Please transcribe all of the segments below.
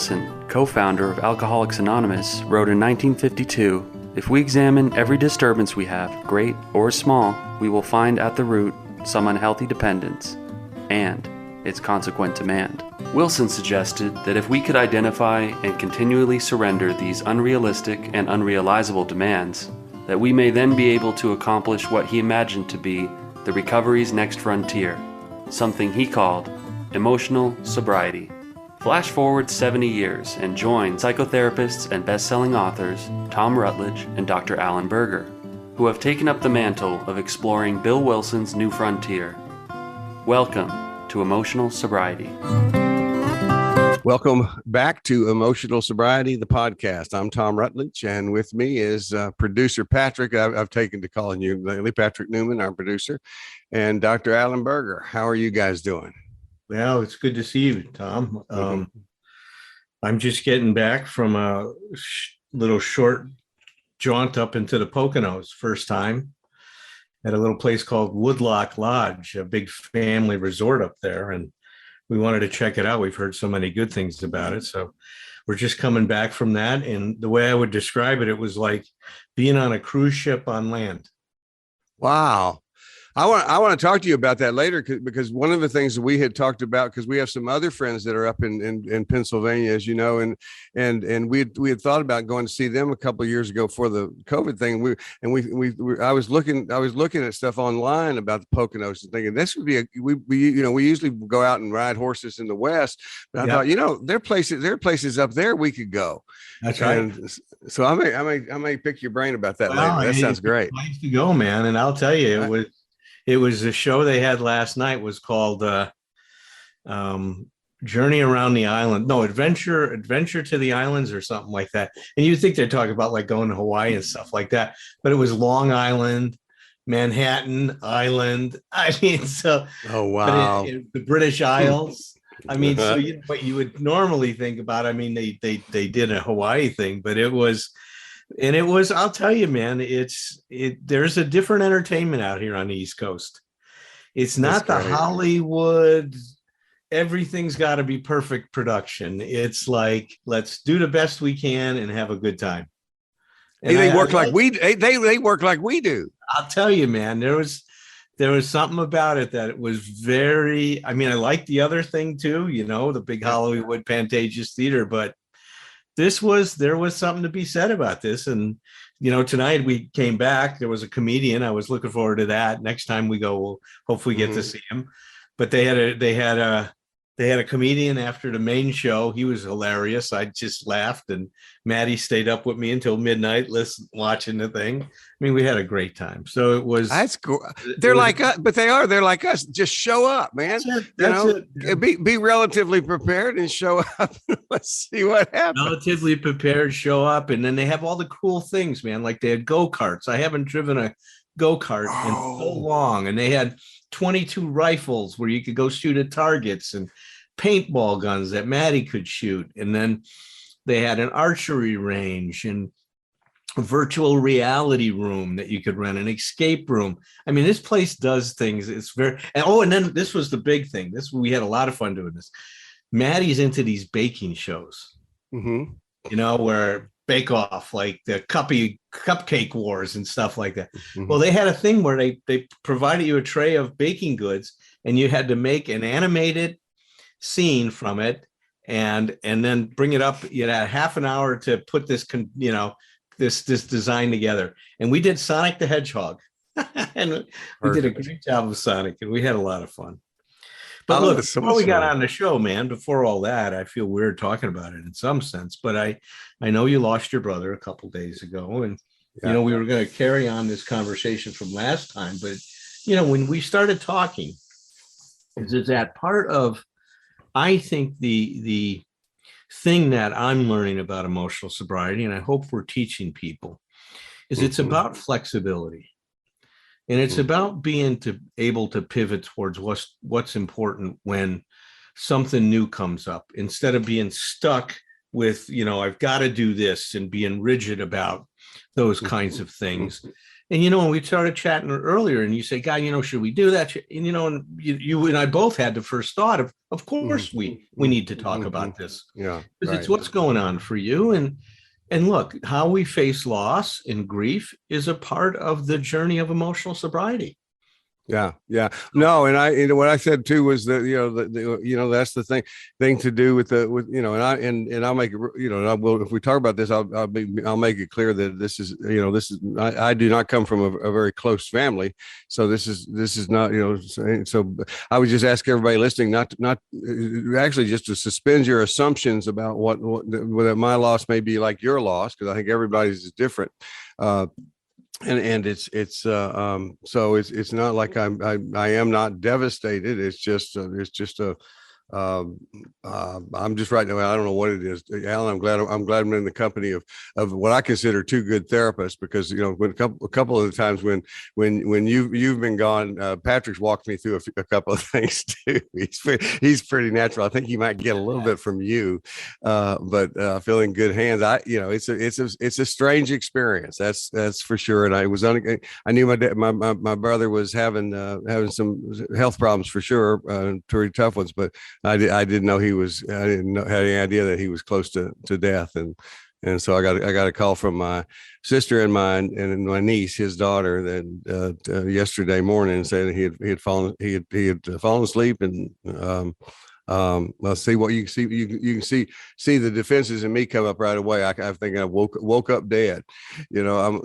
Wilson, co-founder of Alcoholics Anonymous, wrote in 1952, "If we examine every disturbance we have, great or small, we will find at the root some unhealthy dependence and its consequent demand." Wilson suggested that if we could identify and continually surrender these unrealistic and unrealizable demands, that we may then be able to accomplish what he imagined to be the recovery's next frontier, something he called emotional sobriety. Flash forward 70 years and join psychotherapists and best-selling authors Tom Rutledge and Dr. Alan Berger, who have taken up the mantle of exploring Bill Wilson's new frontier. Welcome to Emotional Sobriety. Welcome back to Emotional Sobriety, the podcast. I'm Tom Rutledge, and with me is producer Patrick. I've taken to calling you lately, Patrick Newman, our producer, and Dr. Alan Berger. How are you guys doing? Well, it's good to see you, Tom. I'm just getting back from a little short jaunt up into the Poconos, first time at a little place called Woodlock Lodge, a big family resort up there. And we wanted to check it out. We've heard so many good things about it. So we're just coming back from that. And the way I would describe it, it was like being on a cruise ship on land. Wow. I want to talk to you about that later because one of the things that we had talked about, because we have some other friends that are up in Pennsylvania, as you know, and we had thought about going to see them a couple of years ago for the COVID thing. I was looking at stuff online about the Poconos and thinking this would be we usually go out and ride horses in the West, but I thought there are places up there we could go. That's right. And so I may pick your brain about that later. That sounds great. Place to go, man. And I'll tell you, it was the show they had last night was called Journey Around the Island. No, Adventure to the Islands or something like that. And you think they're talking about like going to Hawaii and stuff like that. But it was Long Island, Manhattan Island. I mean, so. Oh, wow. The British Isles. I mean, so what you would normally think about, I mean, they did a Hawaii thing, but it was, I'll tell you, man, there's a different entertainment out here on the East Coast. It's not the Hollywood, everything's got to be perfect production. It's like, let's do the best we can and have a good time. And they work like we do. I'll tell you, man, there was something about it that it was very, I mean, I like the other thing too, the big Hollywood Pantages Theater, but there was something to be said about this. And, tonight we came back, there was a comedian. I was looking forward to that. Next time we go, we'll hopefully get to see him. But they had a comedian after the main show. He was hilarious. I just laughed, and Maddie stayed up with me until midnight, watching the thing. I mean, we had a great time. So it was. That's cool. They're like us, but they're like us. Just show up, man. That's it. Be relatively prepared and show up. Let's see what happens. Relatively prepared, show up, and then they have all the cool things, man. Like they had go-karts. I haven't driven a go-kart in so long, and they had 22 rifles where you could go shoot at targets and paintball guns that Maddie could shoot. And then they had an archery range and a virtual reality room that you could rent, an escape room. I mean, this place does things. It's very, and then this was the big thing. We had a lot of fun doing this. Maddie's into these baking shows, where Bake Off, like the cupcake wars and stuff like that. Well, they had a thing where they provided you a tray of baking goods and you had to make an animated scene from it and then bring it up. You had half an hour to put this, this design together. And we did Sonic the Hedgehog and we did a great job of Sonic, and we had a lot of fun. But look, before we got on the show, man, before all that, I feel weird talking about it in some sense, but I know you lost your brother a couple of days ago, and we were going to carry on this conversation from last time, but when we started talking, is that part of, I think the thing that I'm learning about emotional sobriety, and I hope we're teaching people, is it's about flexibility. And it's about being able to pivot towards what's important when something new comes up, instead of being stuck with, I've got to do this and being rigid about those kinds of things. And, when we started chatting earlier and you say, God, should we do that? And, and you and I both had the first thought of course, we need to talk about this. Yeah. Because it's what's going on for you. And look, how we face loss and grief is a part of the journey of emotional sobriety. Yeah. No, and what I said too was that that's the thing to do with and I'll make it, and I will, if we talk about this, I'll make it clear that this is I do not come from a very close family, so this is not so I would just ask everybody listening not actually just to suspend your assumptions about what my loss may be like your loss, because I think everybody's is different. And so it's not like I am not devastated. It's just I'm just right now. I don't know what it is, Alan. I'm glad I'm in the company of what I consider two good therapists, because when a couple of the times when you've been gone, Patrick's walked me through a couple of things too. He's pretty natural. I think he might get a little bit from you, but feeling good hands. It's a strange experience. That's for sure. And I knew my brother was having some health problems for sure, pretty tough ones, but I didn't know I didn't have any idea that he was close to death. And so I got a call from my sister and my niece, his daughter, that yesterday morning, saying he had fallen asleep. And let's see what you can see. You can see the defenses in me come up right away. I think I woke up dead. I'm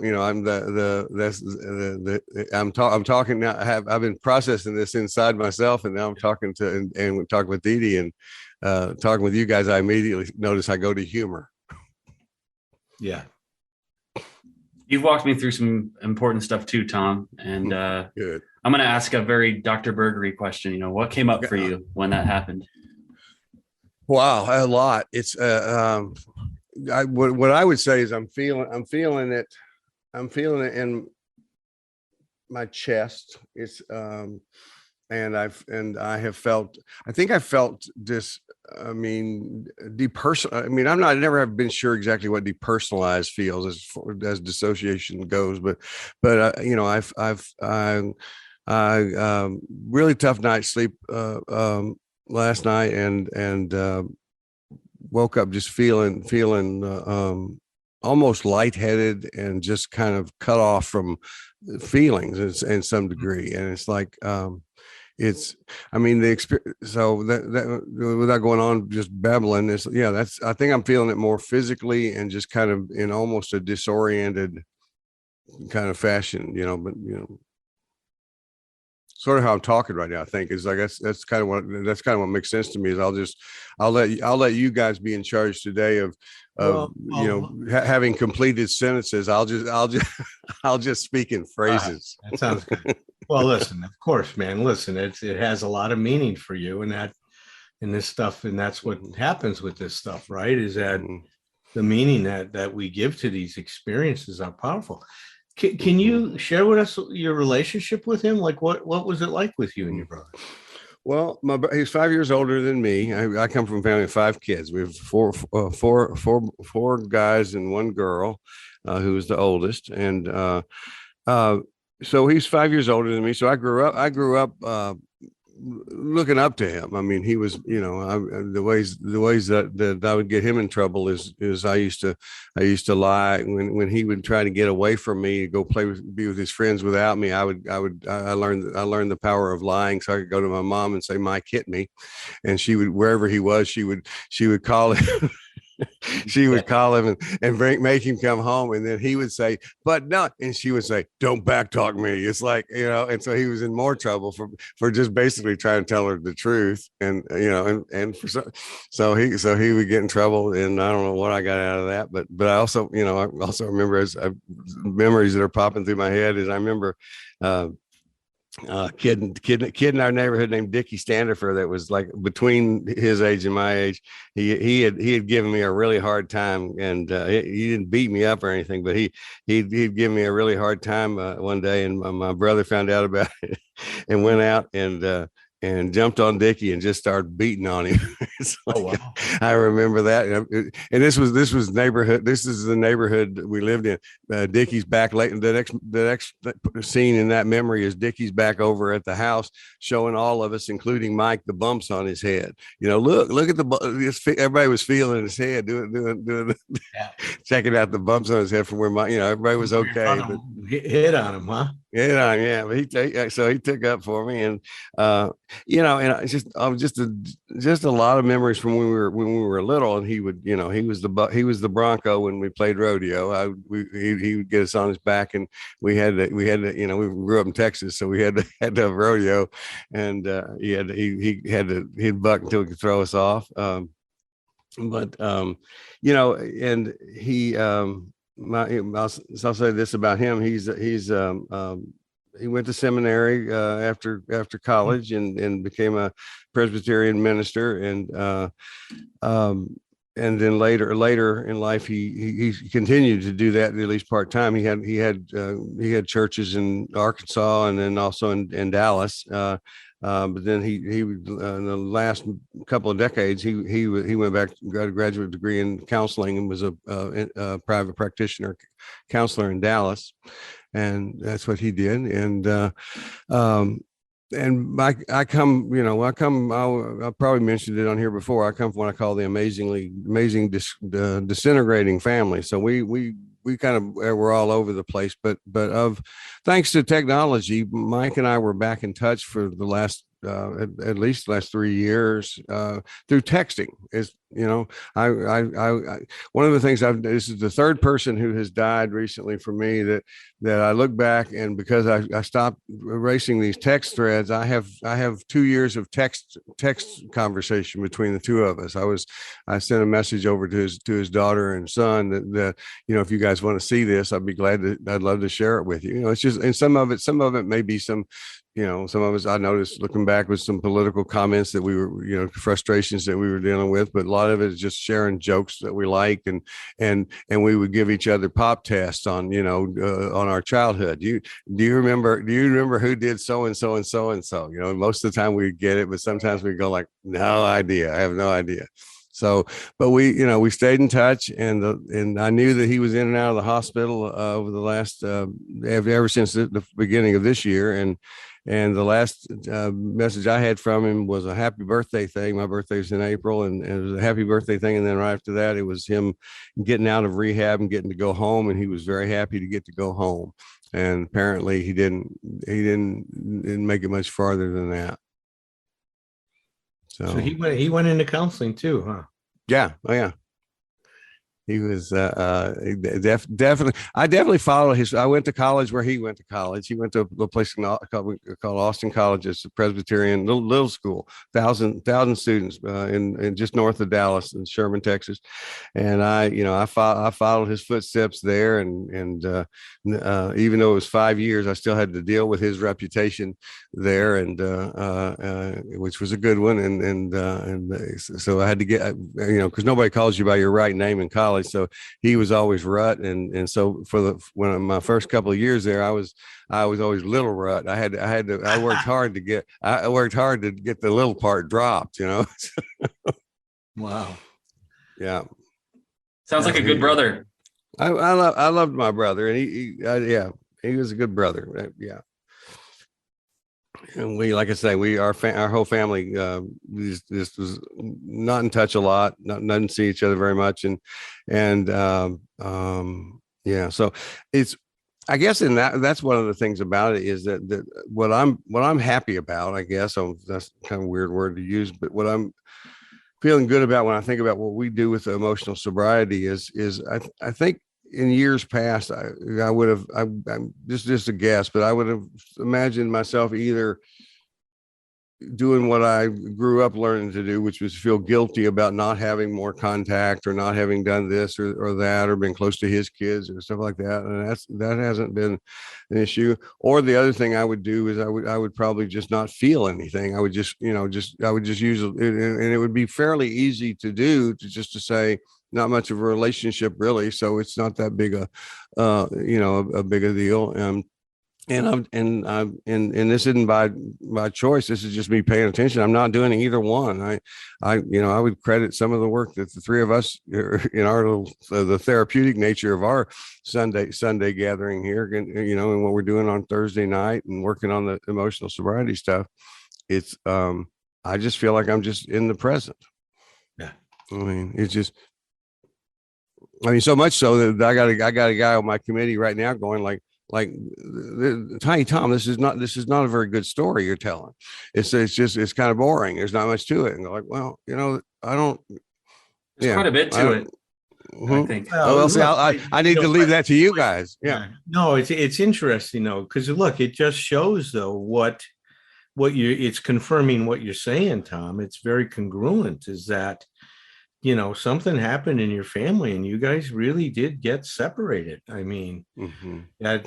I'm talking now. I've been processing this inside myself, and now I'm talking and talking with Dee Dee and talking with you guys. I immediately notice I go to humor. Yeah. You've walked me through some important stuff too, Tom. And good. I'm going to ask a very Dr. Bergery question. What came up for you when that happened? Wow, a lot. It's what I would say is I'm feeling it in my chest. It's and I felt this. I mean, I never have been sure exactly what depersonalized feels as dissociation goes, but I really tough night's sleep last night, and woke up just feeling almost lightheaded and just kind of cut off from feelings in some degree. And it's like the experience. So that without going on just babbling, I think I'm feeling it more physically and just kind of in almost a disoriented kind of fashion, but sort of how I'm talking right now, I think, is, I guess that's kind of what makes sense to me. Is I'll let you guys be in charge today of having completed sentences. I'll just speak in phrases. That sounds good. Well, listen, of course, man. Listen, it has a lot of meaning for you, and this stuff, and that's what happens with this stuff, right? Is that the meaning that we give to these experiences are powerful. Can you share with us your relationship with him? Like, what was it like with you and your brother? Well, he's 5 years older than me. I come from a family of 5 kids. We have four guys and 1 girl, who is the oldest, and so he's 5 years older than me. So I grew up looking up to him. I mean, he was, the ways that I would get him in trouble is I used to lie when he would try to get away from me, go be with his friends without me. I learned the power of lying, so I could go to my mom and say, Mike hit me, and she would, wherever he was, she would call him. She would call him and make him come home, and then he would say, but no, and she would say, don't backtalk me. It's like, and so he was in more trouble for just basically trying to tell her the truth, and so he would get in trouble, and I don't know what I got out of that, but I also remember memories that are popping through my head is I remember kid in our neighborhood named Dickie Standifer that was like between his age and my age. He had given me a really hard time, and he didn't beat me up or anything, but he'd given me a really hard time one day, and my brother found out about it and went out and and jumped on Dickie and just started beating on him. Oh, wow. I remember that. And this was neighborhood. This is the neighborhood we lived in. Dickie's back late. The next scene in that memory is Dickie's back over at the house, showing all of us, including Mike, the bumps on his head. Look at everybody was feeling his head, doing Yeah. checking out the bumps on his head from where everybody was okay. But Hit on him, huh? yeah, but he took up for me, and and it's just a lot of memories from when we were little. And he would, he was the Bronco when we played rodeo. He would get us on his back, and we had to, we grew up in Texas, so we had to have rodeo, and he'd buck until he could throw us off. And I'll say this about him. He went to seminary after college and became a Presbyterian minister, and then later in life he continued to do that, at least part time. He had churches in Arkansas and then also in Dallas. But then he in the last couple of decades he went back, got a graduate degree in counseling, and was a private practitioner counselor in Dallas, and that's what he did. And I probably mentioned it on here before. I come from what I call the amazing disintegrating family. So we kind of were all over the place, but thanks to technology, Mike and I were back in touch for the last at least the last 3 years through texting. I one of the things this is the third person who has died recently for me that I look back, and because I stopped erasing these text threads, I have 2 years of text conversation between the two of us. I sent a message over to his daughter and son that if you guys want to see this, I'd love to share it with you. It's just, and some of it may be some of us, I noticed looking back, with some political comments that we were, frustrations that we were dealing with, but a lot of it is just sharing jokes that we like, and we would give each other pop tests on our childhood. Do you remember who did so and so and so and so? Most of the time we get it, but sometimes we go like, no idea. I have no idea. So, but we stayed in touch, and I knew that he was in and out of the hospital over the last ever since the beginning of this year, and the last message I had from him was a happy birthday thing. My birthday's in April, and it was a happy birthday thing. And then right after that, it was him getting out of rehab and getting to go home, and he was very happy to get to go home. And apparently, he didn't make it much farther than that. So he went into counseling too, huh? Yeah. Oh yeah. He was definitely. I definitely followed his. I went to college where he went to college. He went to a place called Austin College. It's a Presbyterian little school, thousand students in just north of Dallas in Sherman, Texas. And I followed his footsteps there, and even though it was 5 years, I still had to deal with his reputation there, and which was a good one. And so I had to get because nobody calls you by your right name in college. So he was always Rut, and so when my first couple of years there, I was always Little Rut. I worked hard to get the little part dropped. Wow. Yeah. Sounds like a good brother. I loved my brother, and he was a good brother. Yeah. And we, like I say, our whole family just was not in touch a lot, doesn't see each other very much, and so it's, I guess, that's one of the things about it is that what I'm happy about, I guess, that's kind of a weird word to use, but what I'm feeling good about when I think about what we do with emotional sobriety is I think in years past, I would have, I'm just a guess, but I would have imagined myself either doing what I grew up learning to do, which was feel guilty about not having more contact or not having done this or that, or been close to his kids or stuff like that. And that hasn't been an issue. Or the other thing I would do is I would probably just not feel anything. I would just, I would just use it, and it would be fairly easy to do, to say, not much of a relationship really, so it's not that big a big a deal. And this isn't by choice. This is just me paying attention. I'm not doing either one. I would credit some of the work that the three of us in our little, the therapeutic nature of our Sunday gathering here, and what we're doing on Thursday night and working on the emotional sobriety stuff. It's, I just feel like I'm just in the present. Yeah. I mean, it's just, so much so that I got a guy on my committee right now going like Tiny Tom, this is not a very good story you're telling. It's kind of boring. There's not much to it. And they're like, well, I don't. There's quite a bit to it. I think. Well, see, I need to leave that to you guys. Yeah. No, it's interesting though, because look, it just shows though what it's confirming what you're saying, Tom. It's very congruent. Is that something happened in your family and you guys really did get separated. I mean, that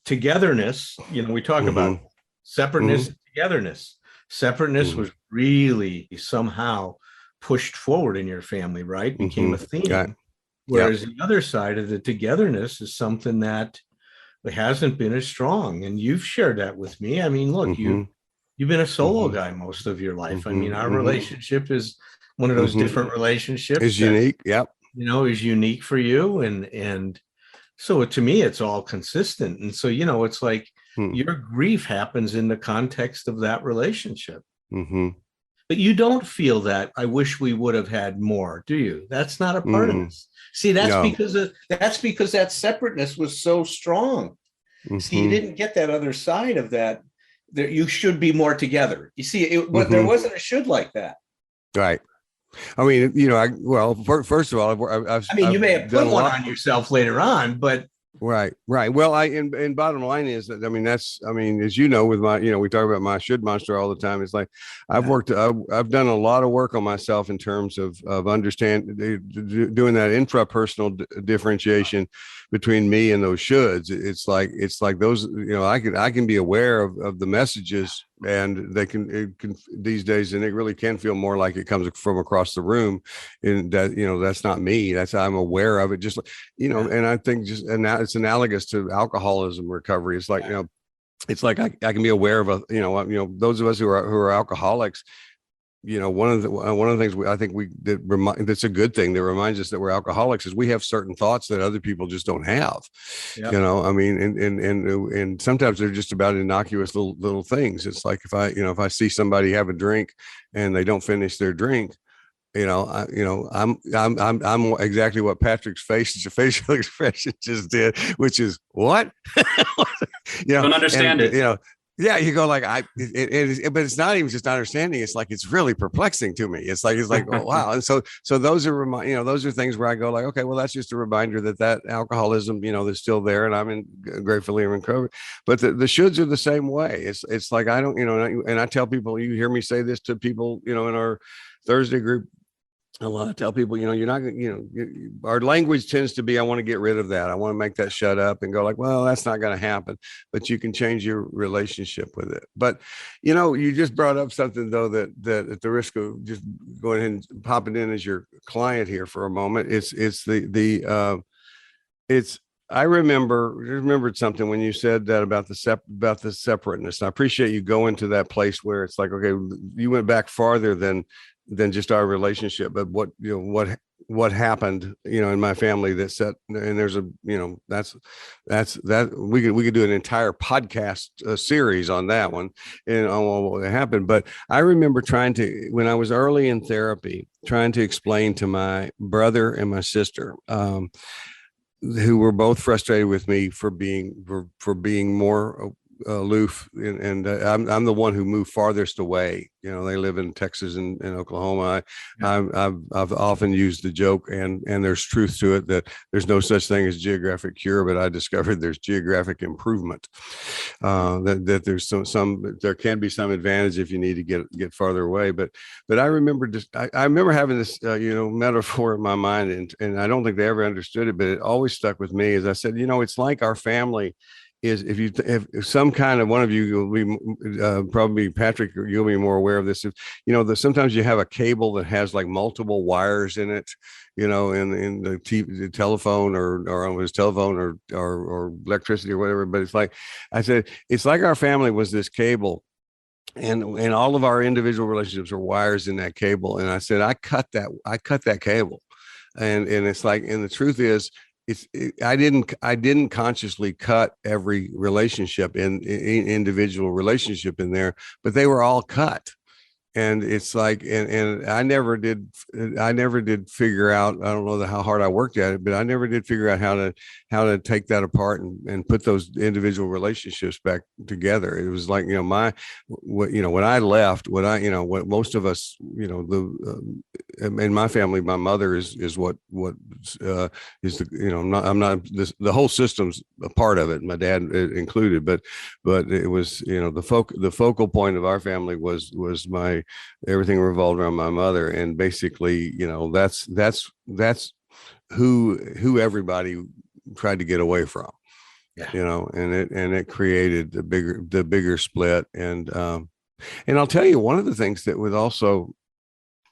togetherness, we talk about separateness and togetherness. Separateness was really somehow pushed forward in your family, right? Became a theme. Right. Whereas the other side of the togetherness is something that hasn't been as strong. And you've shared that with me. I mean, look, you've been a solo guy most of your life. I mean, our relationship is one of those different relationships. Is unique. Yep. Is unique for you. And so to me, it's all consistent. And so, it's like your grief happens in the context of that relationship. But you don't feel that I wish we would have had more, do you? That's not a part of this. See, that's because that separateness was so strong. See, you didn't get that other side of that. There, you should be more together. You see, there wasn't a should like that. Right. I mean, first of all, you may have put one on yourself later on, but right. Well, and bottom line is that, as you know, with my, we talk about my should monster all the time. It's like, I've done a lot of work on myself in terms of understanding, doing that intrapersonal differentiation between me and those shoulds. It's like those, I can be aware of the messages, and it can these days, and it really can feel more like it comes from across the room, and that, that's not me. I'm aware of it, just and I think it's analogous to alcoholism recovery. It's like, it's like I can be aware of those of us who are alcoholics. One of the things I think that's a good thing that reminds us that we're alcoholics is we have certain thoughts that other people just don't have. Yep. And sometimes they're just about innocuous little things. It's like if I see somebody have a drink and they don't finish their drink, I'm exactly what Patrick's facial expression just did, which is what? Don't understand it. Yeah, you go like but it's not even just understanding. It's like, it's really perplexing to me. It's like oh, wow. And so those are those are things where I go like, okay, well, that's just a reminder that alcoholism, is still there, and I'm gratefully in recovery. But the shoulds are the same way. It's like, I don't, and I tell people, you hear me say this to people, in our Thursday group. A lot. I tell people, you're not, our language tends to be, I want to get rid of that. I want to make that shut up, and go like, well, that's not going to happen, but you can change your relationship with it. But, you just brought up something though, that at the risk of just going ahead and popping in as your client here for a moment, I remembered something when you said that about the separateness. And I appreciate you going to that place where it's like, okay, you went back farther than just our relationship, but what happened, in my family that set, and there's we could do an entire podcast series on that one and on what happened. But I remember when I was early in therapy, trying to explain to my brother and my sister, who were both frustrated with me for being more aloof, and I'm the one who moved farthest away. They live in Texas and Oklahoma. I've often used the joke, and there's truth to it, that there's no such thing as geographic cure, but I discovered there's geographic improvement. That there's there can be some advantage if you need to get farther away. But I remember I remember having this metaphor in my mind, and I don't think they ever understood it, but it always stuck with me. As I said, it's like our family is if some kind of one of you will be probably Patrick, you'll be more aware of this. If, sometimes you have a cable that has like multiple wires in it, in the telephone or on his telephone or electricity or whatever. But it's like I said, it's like our family was this cable. And all of our individual relationships are wires in that cable. And I said, I cut that cable. And it's like, and the truth is, I didn't consciously cut every relationship in individual relationship in there, but they were all cut. And it's like, and I never did figure out, I don't know how hard I worked at it, but I never did figure out how to take that apart and put those individual relationships back together. It was like, when I left, what most of us, in my family, my mother is what is I'm not this, the whole system's a part of it, my dad included, but it was, the focal point of our family was everything revolved around my mother. And basically, that's who everybody tried to get away from. Yeah. And it created the bigger split. And I'll tell you, one of the things that was also,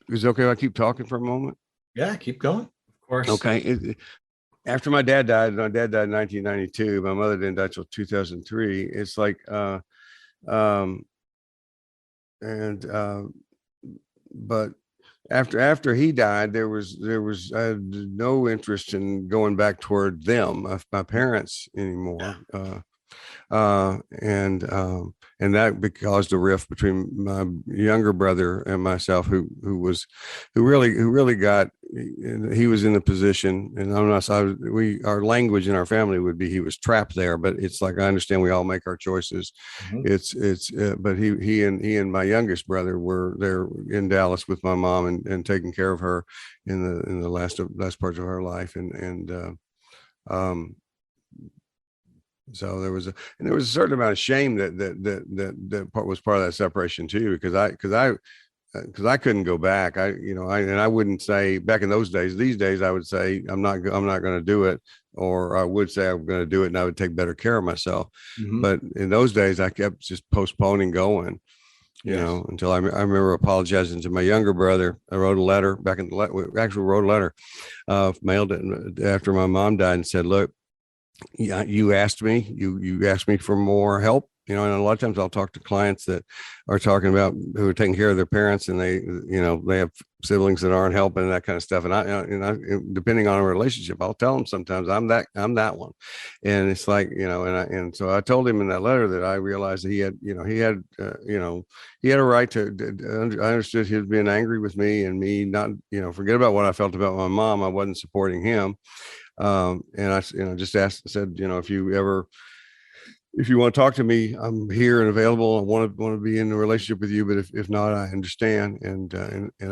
is it okay if I keep talking for a moment? Yeah, keep going. Of course. Okay. After my dad died in 1992, my mother didn't die till 2003. It's like, but after he died, there was I had no interest in going back toward them, my parents, anymore. And that caused a rift between my younger brother and myself, who really got, he was in the position, and our language in our family would be he was trapped there. But it's like, I understand we all make our choices. Mm-hmm. But he and my youngest brother were there in Dallas with my mom and taking care of her in the last parts of her life, so there was a certain amount of shame that part was part of that separation too, because I couldn't go back. I wouldn't say back in those days. These days I would say I'm not going to do it, or I would say I'm going to do it and I would take better care of myself. Mm-hmm. But in those days I kept just postponing going, until I remember apologizing to my younger brother. I wrote a letter mailed it after my mom died and said, look, yeah, you asked me for more help, and a lot of times I'll talk to clients that are talking about who are taking care of their parents, and they have siblings that aren't helping and that kind of stuff. And I depending on a relationship, I'll tell them sometimes I'm that one. And it's like, and so I told him in that letter that I realized that he had a right to, I understood he was being angry with me, and me not, forget about what I felt about my mom. I wasn't supporting him. And I, just said, if you want to talk to me, I'm here and available. I want to be in a relationship with you, but if not, I understand. And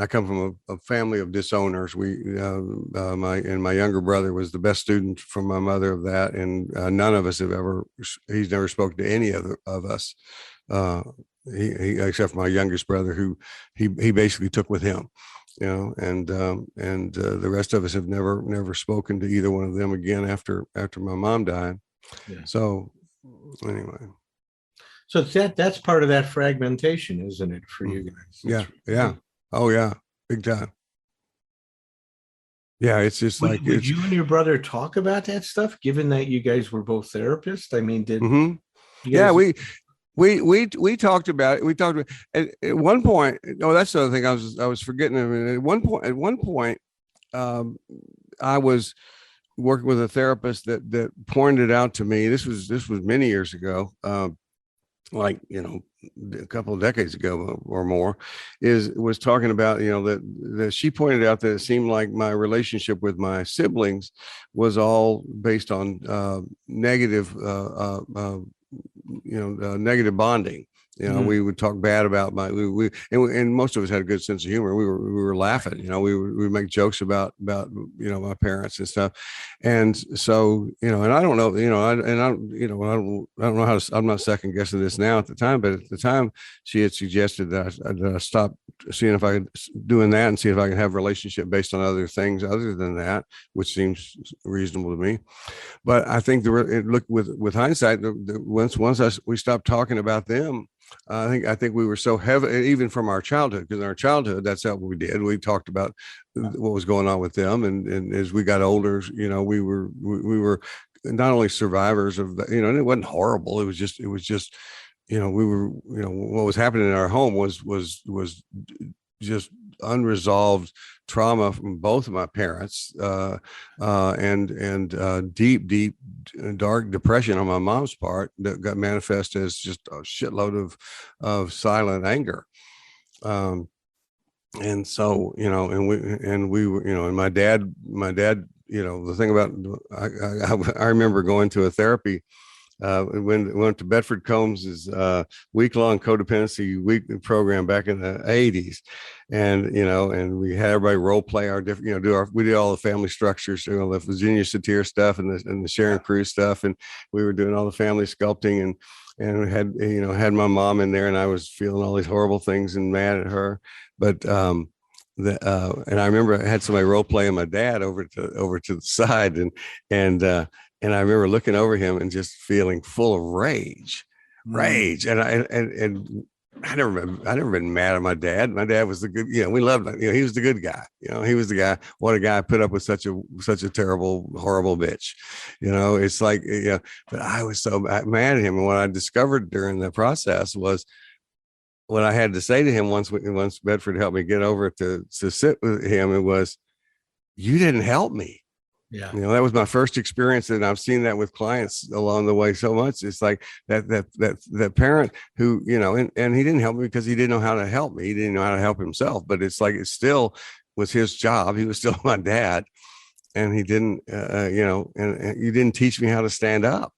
I come from a family of disowners. My younger brother was the best student from my mother of that. And none of us he's never spoken to any of us. He except for my youngest brother, who he basically took with him. And the rest of us have never spoken to either one of them again after my mom died. Yeah. So anyway, so that's part of that fragmentation, isn't it, for you guys? Yeah. Oh yeah, big time. Yeah, it's just would you and your brother talk about that stuff, given that you guys were both therapists? I mean, did you guys... We talked about it. We talked about at one point. Oh, that's the other thing I was forgetting. I mean, at one point, I was working with a therapist that pointed out to me. This was many years ago, a couple of decades ago or more. Was talking about that she pointed out that it seemed like my relationship with my siblings was all based on negative bonding. We would talk bad about and most of us had a good sense of humor. We were laughing, we would make jokes about my parents and stuff. And so, and I don't know, I don't know how to, I'm not second guessing this now at the time, but at the time she had suggested that I stop seeing if I could doing that and see if I can have a relationship based on other things other than that, which seems reasonable to me. But I think look with hindsight, once we stopped talking about them, I think we were so heavy, even from our childhood, because in our childhood, that's how we did. We talked about what was going on with them, and as we got older, we were not only survivors of the, and it wasn't horrible. It was just, we were, what was happening in our home was just unresolved trauma from both of my parents, and deep dark depression on my mom's part that got manifest as just a shitload of silent anger. And so, and we were, and my dad, the thing about, I remember going to a therapy, when we went to Bedford Combs's week-long codependency week program back in the 80s, and and we had everybody role play our different, we did all the family structures, the Virginia Satir stuff and the Sharon Cruz stuff, and we were doing all the family sculpting, and we had had my mom in there, and I was feeling all these horrible things and mad at her, but and I remember I had somebody role playing my dad over to the side, and I remember looking over him and just feeling full of rage. And I never been mad at my dad. My dad was the good, we loved him. He was the good guy. He was the guy. What a guy put up with such a terrible, horrible bitch. It's like, but I was so mad at him. And what I discovered during the process was what I had to say to him once Bedford helped me get over to sit with him. It was, you didn't help me. Yeah. That was my first experience, and I've seen that with clients along the way so much. It's like that parent who, and he didn't help me because he didn't know how to help me. He didn't know how to help himself, but it's like, it still was his job. He was still my dad, and he didn't, and you didn't teach me how to stand up.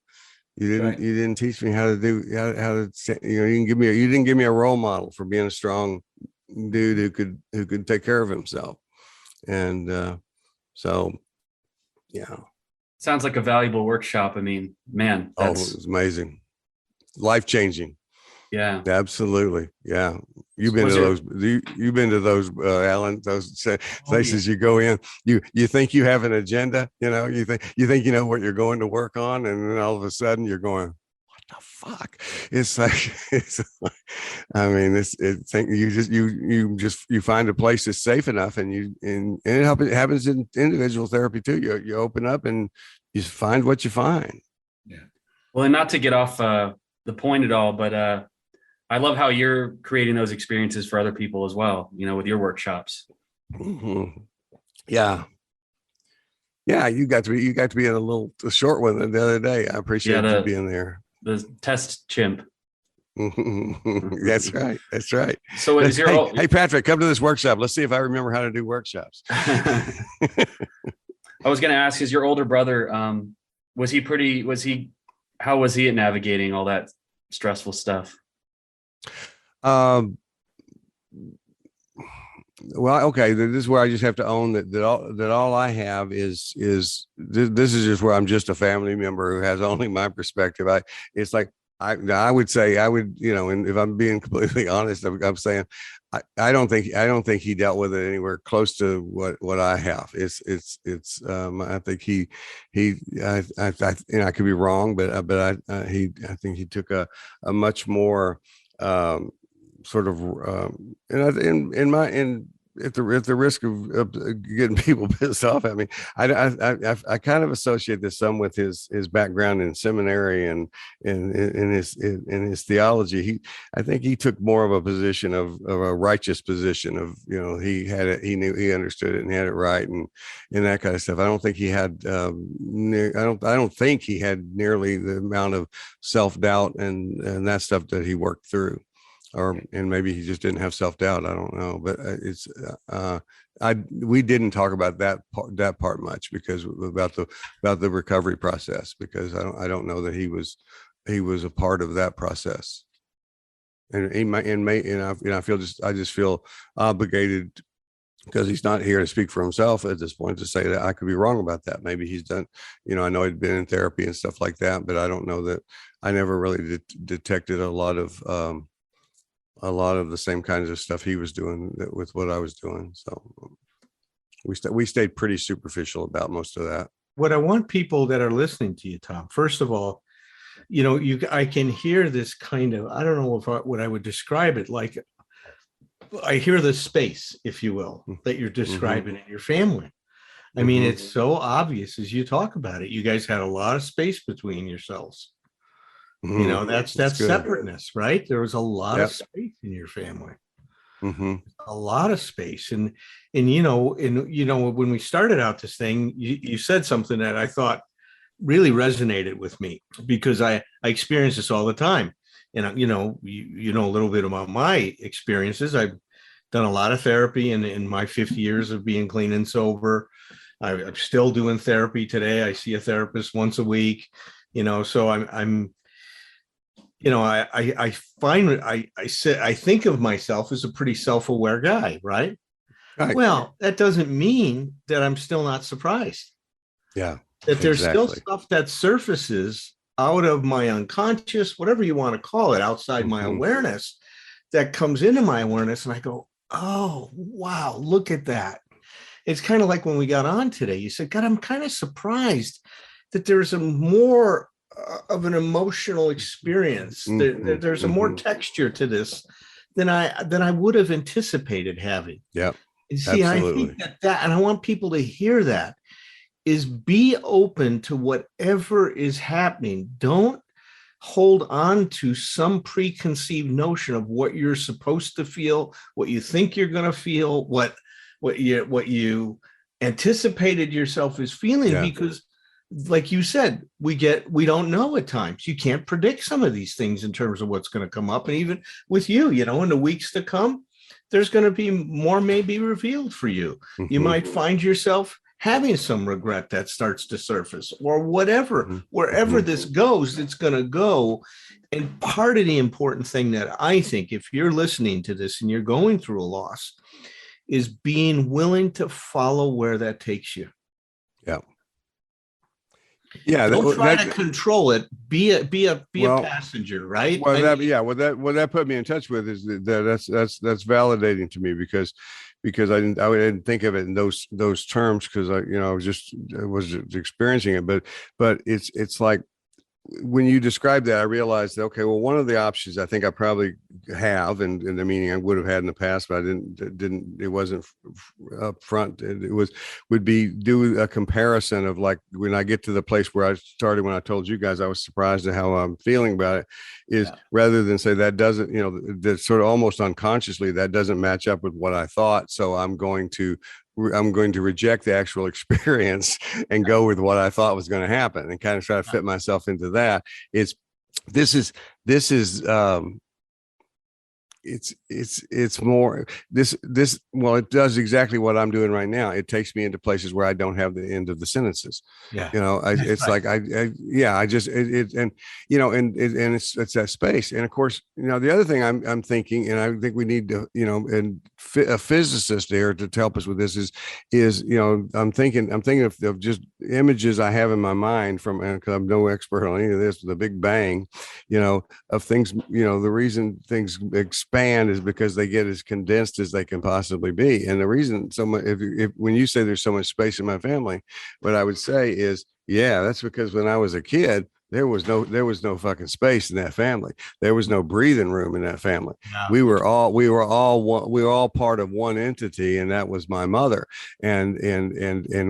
You didn't teach me how to do, how to, you didn't give me a role model for being a strong dude who could take care of himself. And, so, yeah. Sounds like a valuable workshop. I mean, man, it was amazing. Life-changing. Yeah. Absolutely. Yeah. You've been to those, Alan, those places you go in, you think you have an agenda, you think you know what you're going to work on, and then all of a sudden you're going, what the fuck? It's like, you find a place that's safe enough, and it happens in individual therapy too. You open up and you find what you find. Yeah. Well, and not to get off the point at all, but I love how you're creating those experiences for other people as well, with your workshops. Mm-hmm. Yeah. Yeah. You got to be in a short one the other day. I appreciate you being there. The test chimp. That's right. That's right. So hey, Patrick, come to this workshop. Let's see if I remember how to do workshops. I was going to ask, is your older brother, how was he at navigating all that stressful stuff? Well, okay. This is where I just have to own that all I have is this is just where I'm just a family member who has only my perspective. It's like, I would say, and if I'm being completely honest, I'm saying, I don't think he dealt with it anywhere close to what I have. I think I could be wrong, but I think he took a much more, sort of, at the risk of getting people pissed off at me, I kind of associate this some with his background in seminary and in his theology. I think he took more of a position of a righteous position of, he had it, he knew, he understood it and had it right, and that kind of stuff. I don't think he had I don't think he had nearly the amount of self-doubt and that stuff that he worked through. And maybe he just didn't have self-doubt. I don't know, but we didn't talk about that part much because about the recovery process, because I don't know that he was a part of that process. And I just feel obligated, because he's not here to speak for himself at this point, to say that I could be wrong about that. Maybe he's done, I know he'd been in therapy and stuff like that, but I don't know that I never really detected a lot of a lot of the same kinds of stuff he was doing with what I was doing. So we stayed pretty superficial about most of that. What I want people that are listening to you, Tom, first of all, I can hear this kind of, I don't know what I would describe it like. I hear the space, if you will, that you're describing in your family. I mean, it's so obvious as you talk about it. You guys had a lot of space between yourselves. That's separateness, right? There was a lot of space in your family. A lot of space. And when we started out this thing, you said something that I thought really resonated with me, because I experience this all the time. And you know a little bit about my experiences. I've done a lot of therapy in my 50 years of being clean and sober. I'm still doing therapy today. I see a therapist once a week, so I think of myself as a pretty self-aware guy, right? Well, that doesn't mean that I'm still not surprised. Yeah. That there's still stuff that surfaces out of my unconscious, whatever you want to call it, outside my awareness, that comes into my awareness. And I go, oh, wow, look at that. It's kind of like when we got on today, you said, God, I'm kind of surprised that there's a more of an emotional experience. There's a more texture to this than I would have anticipated having. Yeah. See, absolutely. I think that, and I want people to hear that, is be open to whatever is happening. Don't hold on to some preconceived notion of what you're supposed to feel, what you think you're going to feel, what you anticipated yourself as feeling, because like you said, we don't know at times. You can't predict some of these things in terms of what's going to come up. And even with you, in the weeks to come, there's going to be more may be revealed for you. You might find yourself having some regret that starts to surface, or whatever, wherever this goes, it's going to go. And part of the important thing that I think, if you're listening to this and you're going through a loss, is being willing to follow where that takes you. Yeah. Yeah. Don't try to control it. Be a passenger, right? Well, what that put me in touch with is that's validating to me, because I didn't think of it in those terms, because I was experiencing it, but it's like, when you described that, I realized that, okay, well, one of the options I think I probably have, and the meaning I would have had in the past, but I it wasn't up front. Would be do a comparison of, like, when I get to the place where I started, when I told you guys I was surprised at how I'm feeling about it, is rather than say that doesn't, that sort of almost unconsciously, that doesn't match up with what I thought. So I'm going to reject the actual experience and go with what I thought was going to happen, and kind of try to fit myself into that. It's more well, it does exactly what I'm doing right now. It takes me into places where I don't have the end of the sentences. It's right. It's that space. And of course, the other thing I'm thinking, and I think we need to, and a physicist there to help us with this is I'm thinking of just images I have in my mind from, because I'm no expert on any of this, the Big Bang, of things, the reason things expand is because they get as condensed as they can possibly be. And the reason so much, if when you say there's so much space in my family, what I would say is, that's because when I was a kid, there was no fucking space in that family. There was no breathing room in that family. No. We were all part of one entity, and that was my mother. And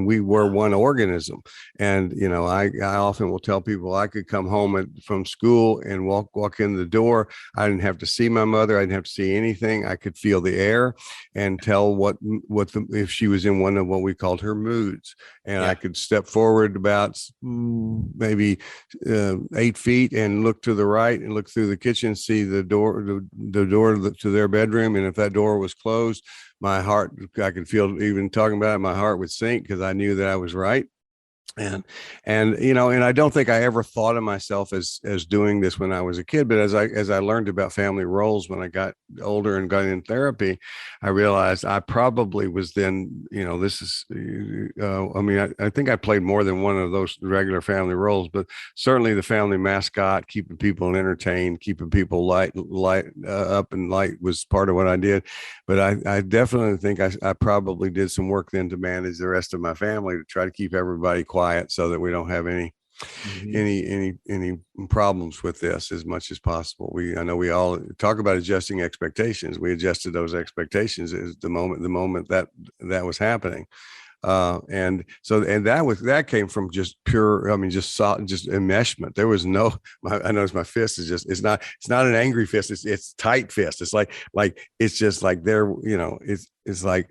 we were one organism. And, I often will tell people I could come home from school and walk in the door. I didn't have to see my mother. I didn't have to see anything. I could feel the air and tell if she was in one of what we called her moods. And I could step forward about maybe 8 feet and look to the right and look through the kitchen, see the door to their bedroom. And if that door was closed, my heart, I could feel, even talking about it, my heart would sink, because I knew that I was right. and and I don't think I ever thought of myself as doing this when I was a kid, but as I learned about family roles when I got older and got in therapy, I realized I probably was then, this is I mean, I think I played more than one of those regular family roles, but certainly the family mascot, keeping people entertained, keeping people light up and light was part of what I did. But I definitely think I probably did some work then to manage the rest of my family, to try to keep everybody quiet so that we don't have any Mhm. any problems with this as much as possible. I know we all talk about adjusting expectations. We adjusted those expectations as the moment that was happening. And that came from just pure, I mean, just enmeshment. There was no, I notice my fist is just, it's not an angry fist. It's tight fist. It's like, it's just like there, it's like,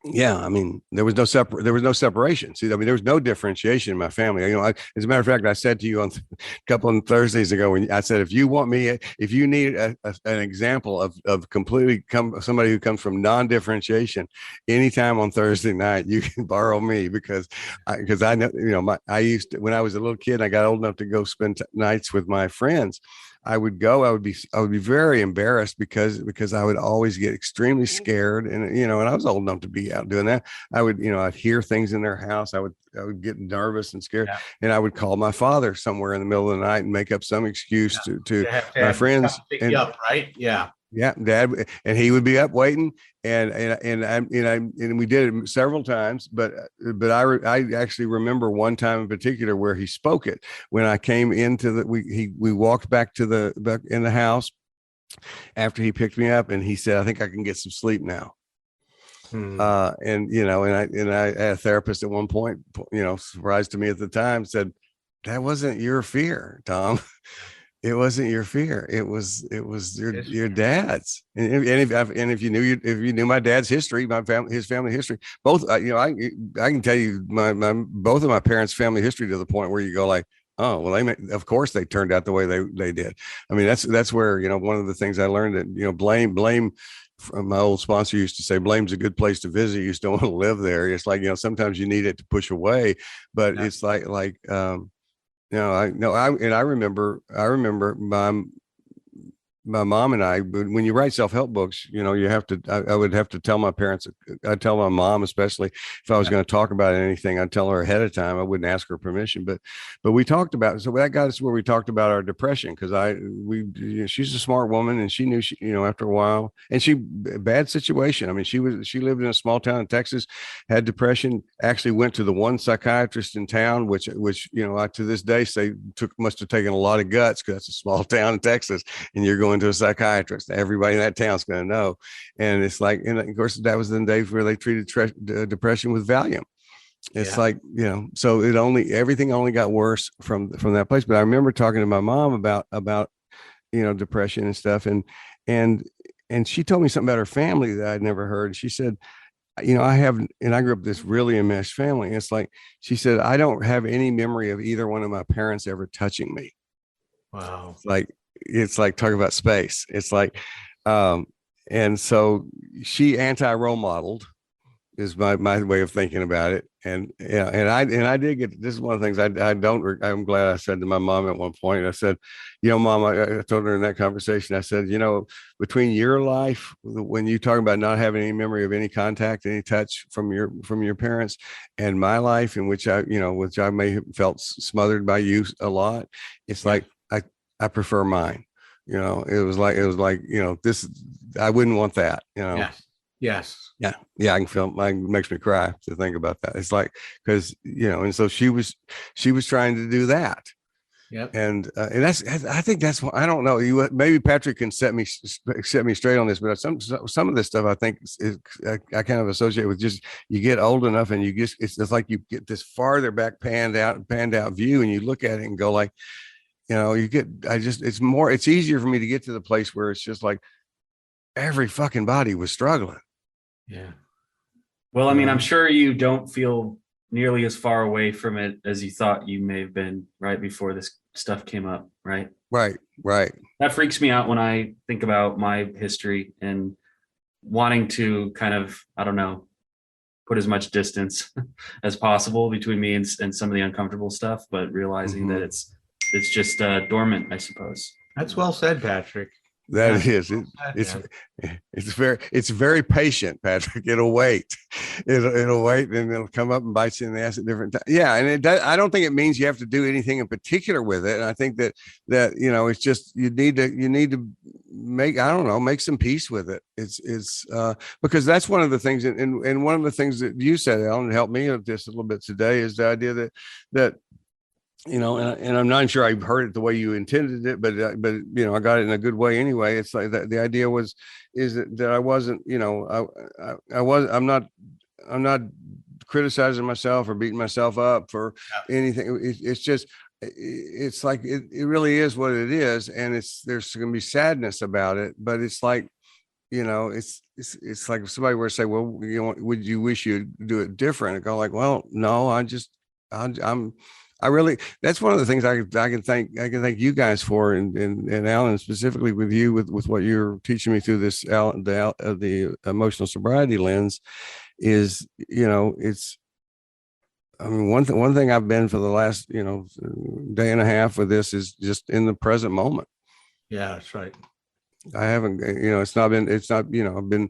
yeah, I mean, there was no separation. See, I mean, there was no differentiation in my family. As a matter of fact, I said to you on a couple of Thursdays ago, when I said, if you need an example of completely somebody who comes from non-differentiation, anytime on Thursday night, you can borrow me, because I know, I used to, when I was a little kid, I got old enough to go spend nights with my friends. I would be very embarrassed because I would always get extremely scared, and I was old enough to be out doing that. I'd hear things in their house. I would get nervous and scared, Yeah. and I would call my father somewhere in the middle of the night and make up some excuse to You have to my have come friends. pick you up, right? Yeah. Yeah, Dad, and he would be up waiting, and we did it several times, but I actually remember one time in particular where he spoke it when I came into we walked back in the house after he picked me up, and he said, "I think I can get some sleep now." Hmm. And I had a therapist at one point, surprised to me at the time, said, "That wasn't your fear, Tom." It wasn't your fear. It was your dad's. And if you knew my dad's history, his family history, both, I can tell you my both of my parents' family history to the point where you go like, oh, well, of course they turned out the way they did. I mean, that's where, one of the things I learned, that, blame, from my old sponsor used to say, blame's a good place to visit. You just don't want to live there. It's like, sometimes you need it to push away, but Yeah. it's like, no, I remember my mom and I, when you write self-help books, you have to, I would have to tell my parents, I'd tell my mom, especially if I was going to talk about anything, I'd tell her ahead of time. I wouldn't ask her permission, but we talked about, so that got us where we talked about our depression. Cause she's a smart woman, and she knew, after a while, and bad situation. I mean, she lived in a small town in Texas, had depression, actually went to the one psychiatrist in town, which, I to this day say must have taken a lot of guts, because that's a small town in Texas, and you're going to a psychiatrist. Everybody in that town's going to know. And it's like, and of course, that was the days where they treated depression with Valium. It's Yeah. like, so everything only got worse from that place. But I remember talking to my mom about depression and stuff, and she told me something about her family that I'd never heard. She said, I grew up in this really enmeshed family. And it's like, she said, I don't have any memory of either one of my parents ever touching me. Wow. It's like talk about space. It's like, um, and so she anti-role modeled is my way of thinking about it. And yeah, and I did get, this is one of the things I'm glad I said to my mom at one point. I said, Mom, I told her in that conversation, I said, between your life, when you talk about not having any memory of any contact, any touch from your parents, and my life, in which which I may have felt smothered by you a lot, it's Yeah. like, I prefer mine. It was like, this, I wouldn't want that, Yes. Yes. Yeah, I can feel it makes me cry to think about that. It's like, because, and so she was trying to do that. Yep. And I think that's what, I don't know. Maybe Patrick can set me straight on this, but some of this stuff I think I kind of associate with just, you get old enough and it's like you get this farther back panned out view, and you look at it and go like, it's easier for me to get to the place where it's just like every fucking body was struggling. Yeah. Well, I mean, I'm sure you don't feel nearly as far away from it as you thought you may have been right before this stuff came up, right? Right. That freaks me out when I think about my history and wanting to kind of, I don't know, put as much distance as possible between me and some of the uncomfortable stuff, but realizing that it's just dormant, I suppose. That's well said, Patrick. That Yeah. is Well said, it's very patient, Patrick. It'll wait. It'll wait, and it'll come up and bite you in the ass at different times. Yeah, and it does, I don't think it means you have to do anything in particular with it. And I think that it's just you need to make some peace with it. It's because that's one of the things, and one of the things that you said, Alan, helped me with this a little bit today, is the idea that and I'm not sure I heard it the way you intended it, but I got it in a good way anyway. It's like that the idea is that I wasn't, I'm not criticizing myself or beating myself up for anything. It's just, it's like, it really is what it is. And there's going to be sadness about it, but it's like, it's like if somebody were to say, well, would you wish you'd do it different? I go like, well, no, I really, that's one of the things I can thank you guys for, and Alan, specifically with you, with what you're teaching me through this, the emotional sobriety lens is, it's, I mean, one thing I've been for the last, day and a half with this is just in the present moment. Yeah, that's right. I haven't, I've been,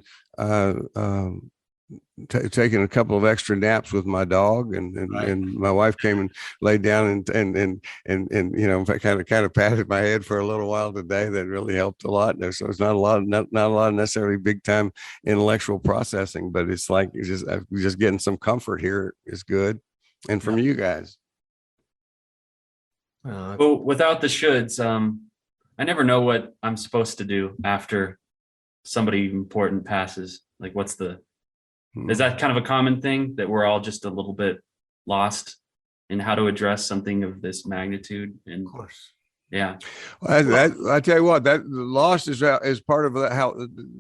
taking a couple of extra naps with my dog, and my wife came and laid down and kind of patted my head for a little while today. That really helped a lot. So it's not a lot of necessarily big time intellectual processing, but it's like just getting some comfort here is good, and from you guys. Well, without the shoulds, I never know what I'm supposed to do after somebody important passes. Like, is that kind of a common thing, that we're all just a little bit lost in how to address something of this magnitude? And of course, yeah. I tell you what, that lost is part of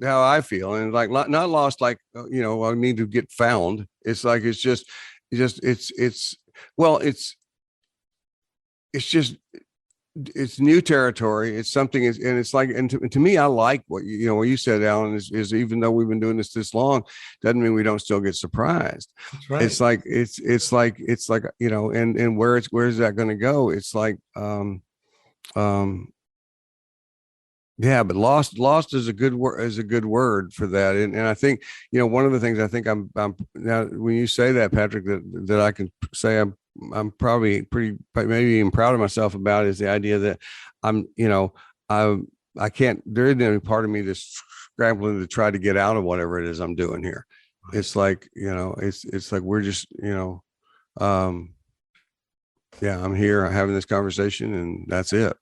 how I feel, and like not lost, like I need to get found. It's like it's just it's new territory. It's something it's like, and to me, I like what what you said, Alan, is even though we've been doing this long, doesn't mean we don't still get surprised. That's right. It's like, and where's that going to go? It's like, yeah, but lost is a good word for that. And I think, one of the things I think I'm now, when you say that, Patrick, that I can say I'm probably maybe even proud of myself about, is the idea that I can't, there isn't any part of me that's scrambling to try to get out of whatever it is I'm doing here. It's like, it's like, we're just, I'm here having this conversation, and that's it.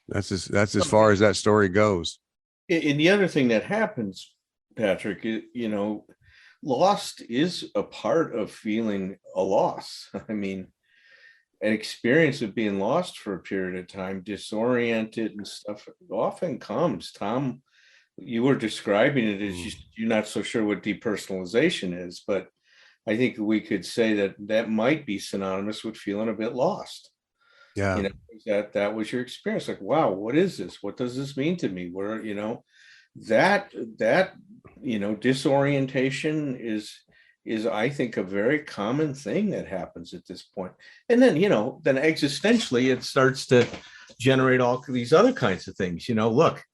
That's as far as that story goes. And the other thing that happens, Patrick, lost is a part of feeling a loss. I mean, an experience of being lost for a period of time, disoriented and stuff, often comes. Tom, you were describing it as you're not so sure what depersonalization is, but I think we could say that might be synonymous with feeling a bit lost. Yeah. That was your experience. Like, wow, what is this? What does this mean to me? Where, that disorientation is I think a very common thing that happens at this point. And then then existentially it starts to generate all these other kinds of things. Look,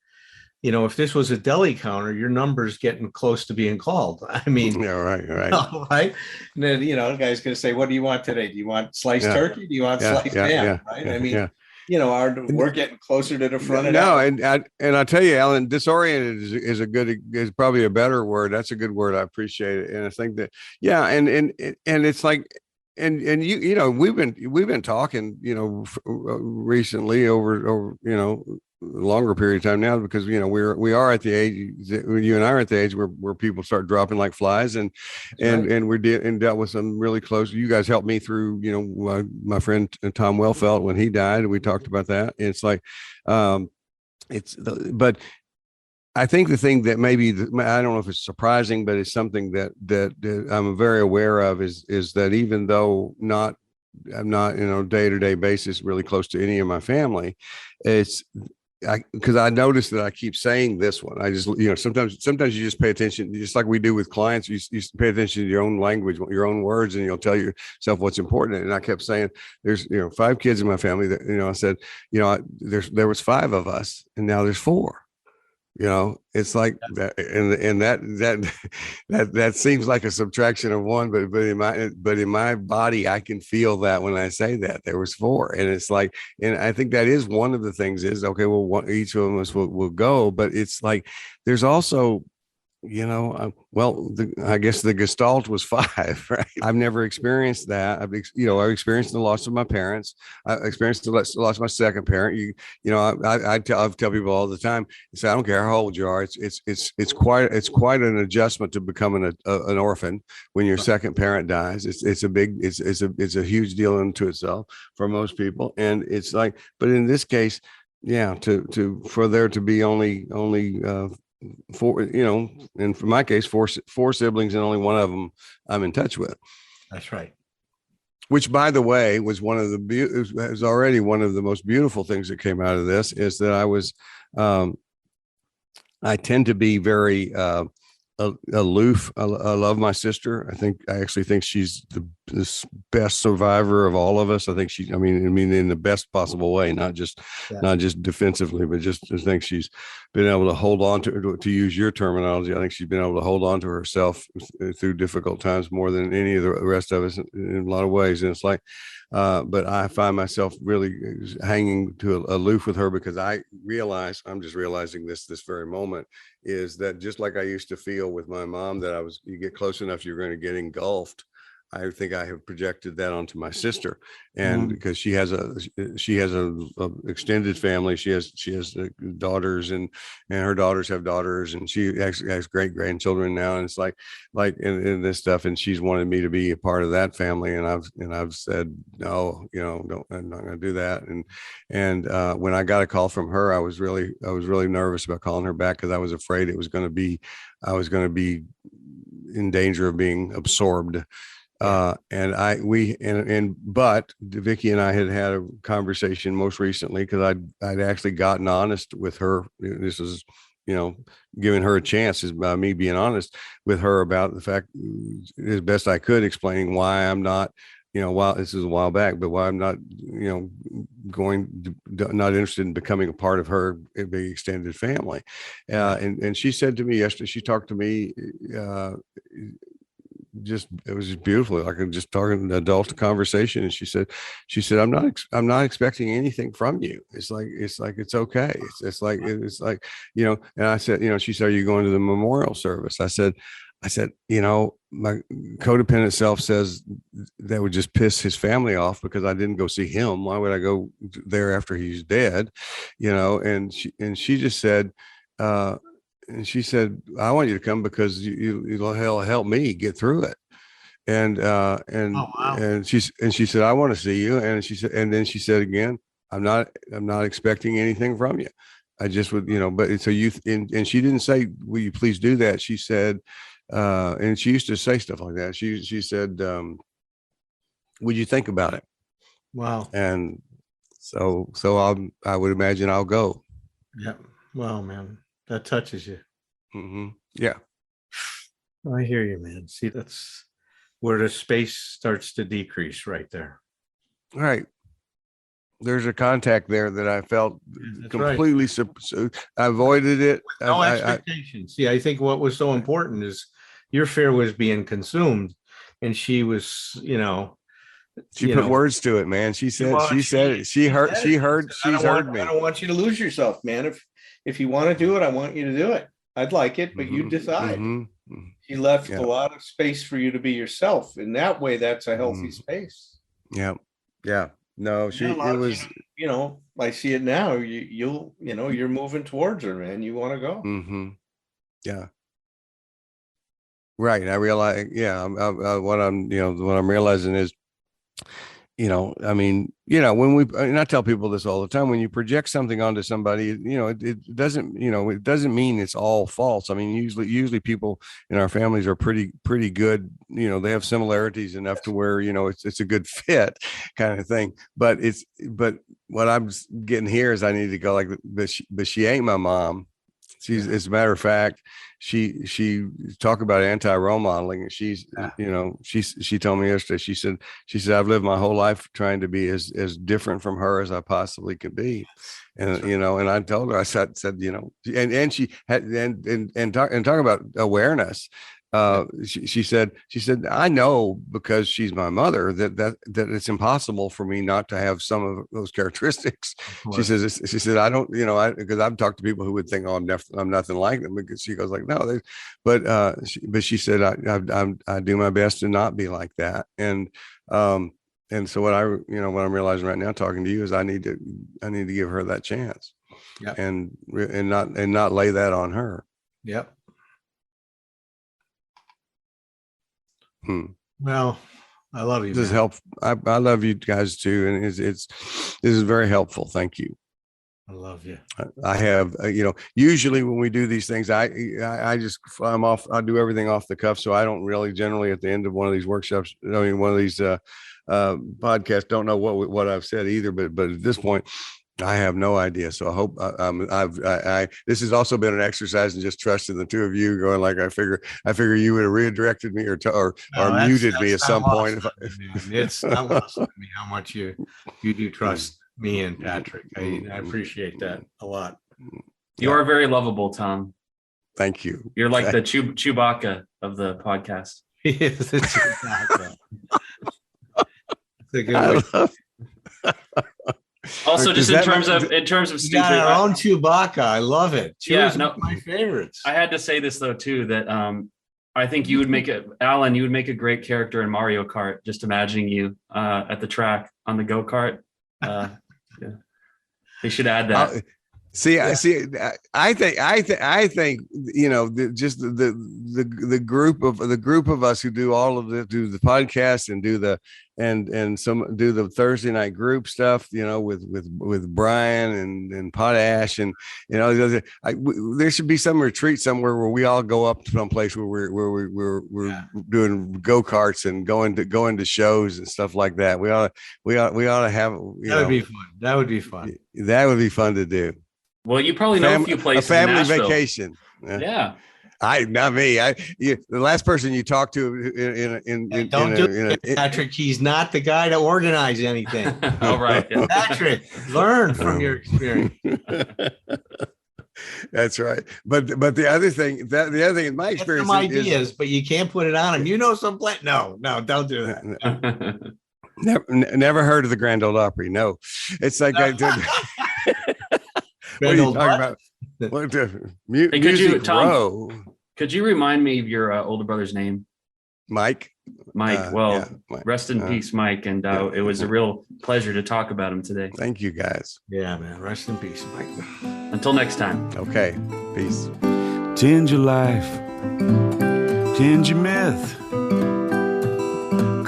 if this was a deli counter, your number's getting close to being called. I mean, yeah, right. Right. And then the guy's going to say, what do you want today? Do you want sliced turkey? Do you want sliced ham? Right. I mean, we're getting closer to the front of that. And I tell you, Alan, disoriented is probably a better word. That's a good word. I appreciate it. And I think that, and it's like, and we've been talking, recently over, longer period of time now, because we are at the age, you and I are at the age where people start dropping like flies, and we dealt with some really close. You guys helped me through, my friend Tom Wellfelt, when he died, and we talked about that. It's like, but I think the thing that maybe I don't know if it's surprising, but it's something that I'm very aware of is that even though I'm not day-to-day basis really close to any of my family, because I noticed that I keep saying this one. I just, sometimes you just pay attention, just like we do with clients. You pay attention to your own language, your own words, and you'll tell yourself what's important. And I kept saying, there's 5 kids in my family. That I said, there was 5 of us, and now there's 4. It's like that, and that seems like a subtraction of 1, but in my body, I can feel that when I say that there was 4, and it's like, and I think that is one of the things is, okay, well, each of us will go, but it's like there's also, I guess the Gestalt was 5, right? I've never experienced that. I've experienced the loss of my parents. I experienced the loss of my second parent. I tell people all the time. I don't care how old you are. It's quite an adjustment to becoming an orphan when your second parent dies. It's a huge deal unto itself for most people, and it's like, but in this case, yeah, for there to be only 4, and for my case, four siblings, and only one of them I'm in touch with. That's right. Which, by the way, was was already one of the most beautiful things that came out of this, is that I tend to be very aloof. I love my sister. I actually think she's the best survivor of all of us. I think I mean, in the best possible way, not just defensively, but just I think she's been able to hold on to use your terminology. I think she's been able to hold on to herself through difficult times more than any of the rest of us in a lot of ways. And it's like, but I find myself really hanging aloof with her, because I'm just realizing this very moment, is that just like I used to feel with my mom, that you get close enough, you're going to get engulfed. I think I have projected that onto my sister, and because she has a extended family, she has daughters, and her daughters have daughters, and she actually has great grandchildren now, and it's like in this stuff, and she's wanted me to be a part of that family, and I've said no, don't, I'm not going to do that, and when I got a call from her, I was really nervous about calling her back, because I was afraid I was going to be in danger of being absorbed. But Vicky and I had a conversation most recently, because I'd actually gotten honest with her. This is, giving her a chance, is by me being honest with her about the fact, as best I could, explaining why I'm not, while this is a while back, but why I'm not, not interested in becoming a part of her big extended family. And she said to me yesterday, she talked to me, it was just beautiful, like just talking an adult conversation, and she said I'm not expecting anything from you. It's like it's okay. It's like and I said, she said, are you going to the memorial service? I said my codependent self says that would just piss his family off, because I didn't go see him. Why would I go there after he's dead? And she just said, and she said, I want you to come because you'll help me get through it. And oh, wow. and she said, I want to see you. And then she said again, I'm not expecting anything from you. I just would, but so and she didn't say, will you please do that? She said, and she used to say stuff like that. She said, would you think about it? Wow. And so I would imagine I'll go. Yeah. Wow, man. That touches you. Mm-hmm. Yeah. I hear you, man. See, that's where the space starts to decrease right there. Right. There's a contact there that I felt completely, right. I avoided it. No expectations. See, I think what was so important is your fear was being consumed, and she was, she put words to it, man. She said she heard me. I don't want you to lose yourself, man. If you want to do it, I want you to do it. I'd like it, but you decide. He left a lot of space for you to be yourself. In that way, that's a healthy space. Yeah. Yeah. No, it was, I see it now. You're moving towards her, man. You want to go. Yeah. Right. I realize, what I'm realizing is, when I tell people this all the time, when you project something onto somebody, it doesn't mean it's all false. I mean, usually people in our families are pretty good. They have similarities enough to where, it's a good fit kind of thing. But what I'm getting here is I need to go like, but she ain't my mom. She's, as a matter of fact, she talk about anti-role modeling, and she's, she told me yesterday, she said, I've lived my whole life trying to be as different from her as I possibly could be. And, and I told her, I said, and she had, and talk about awareness. She said, I know, because she's my mother, that it's impossible for me not to have some of those characteristics. She said, I don't, because I've talked to people who would think, oh, I'm nothing like them, because she goes like, no, but she said, I do my best to not be like that. And so what what I'm realizing right now, talking to you, is I need to give her that chance. Yep. and not lay that on her. Yep. Well, I love you. This is helpful. I love you guys too, and this is very helpful. Thank you. I love you. I have, usually when we do these things, I'm off. I do everything off the cuff, so I don't really generally at the end of one of these workshops, one of these podcasts, don't know what I've said either. But at this point, I have no idea. So I hope this has also been an exercise in just trusting the two of you, going like, I figure you would have redirected me or muted me at some point. It's not lost to me how much you do trust me and Patrick. I appreciate that a lot. You are very lovable, Tom. Thank you. You're like the Chewbacca of the podcast. He is the Chewbacca. It's a good way. Also, just in terms of stupid, we got our own Chewbacca. I love it. Yeah, one of my favorites. I had to say this though too, that I think you would make Alan, you would make a great character in Mario Kart. Just imagining you at the track on the go-kart. Yeah. They should add that. I think just the group of us who do all of the podcast and do the Thursday night group stuff, with Brian and Potash, and there should be some retreat somewhere where we all go up to some place where we're doing go-karts and going to shows and stuff like that. We ought to have that would be fun. That would be fun to do. Well, you probably know a few places. A family in Nashville. vacation. Yeah. Not me. The last person you talked to don't do it, Patrick. He's not the guy to organize anything. All right, yeah. Patrick, learn from your experience. That's right. But the other thing in my experience, some ideas, but you can't put it on him. Some plan. No, don't do that. Never heard of the Grand Ole Opry. No, it's like what are you talking about? Music Row. Could you remind me of your older brother's name? Mike. Mike. Mike. Rest in peace, Mike. And it was a real pleasure to talk about him today. Thank you, guys. Yeah, man. Rest in peace, Mike. Until next time. Okay. Peace. Tend your life. Tend your myth.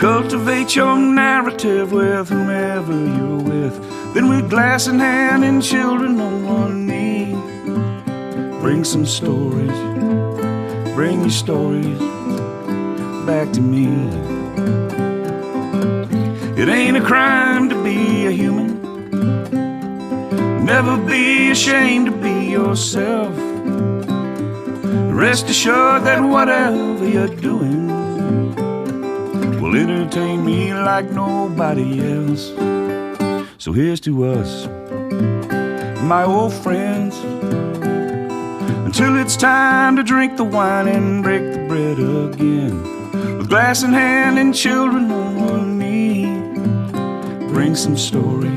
Cultivate your narrative with whomever you're with. Then with glass in hand and children on one knee, bring some stories, bring your stories back to me. It ain't a crime to be a human. Never be ashamed to be yourself. Rest assured that whatever you're doing will entertain me like nobody else. So here's to us, my old friends, until it's time to drink the wine and break the bread again. With glass in hand and children on one knee, bring some stories,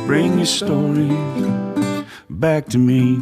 bring your stories back to me.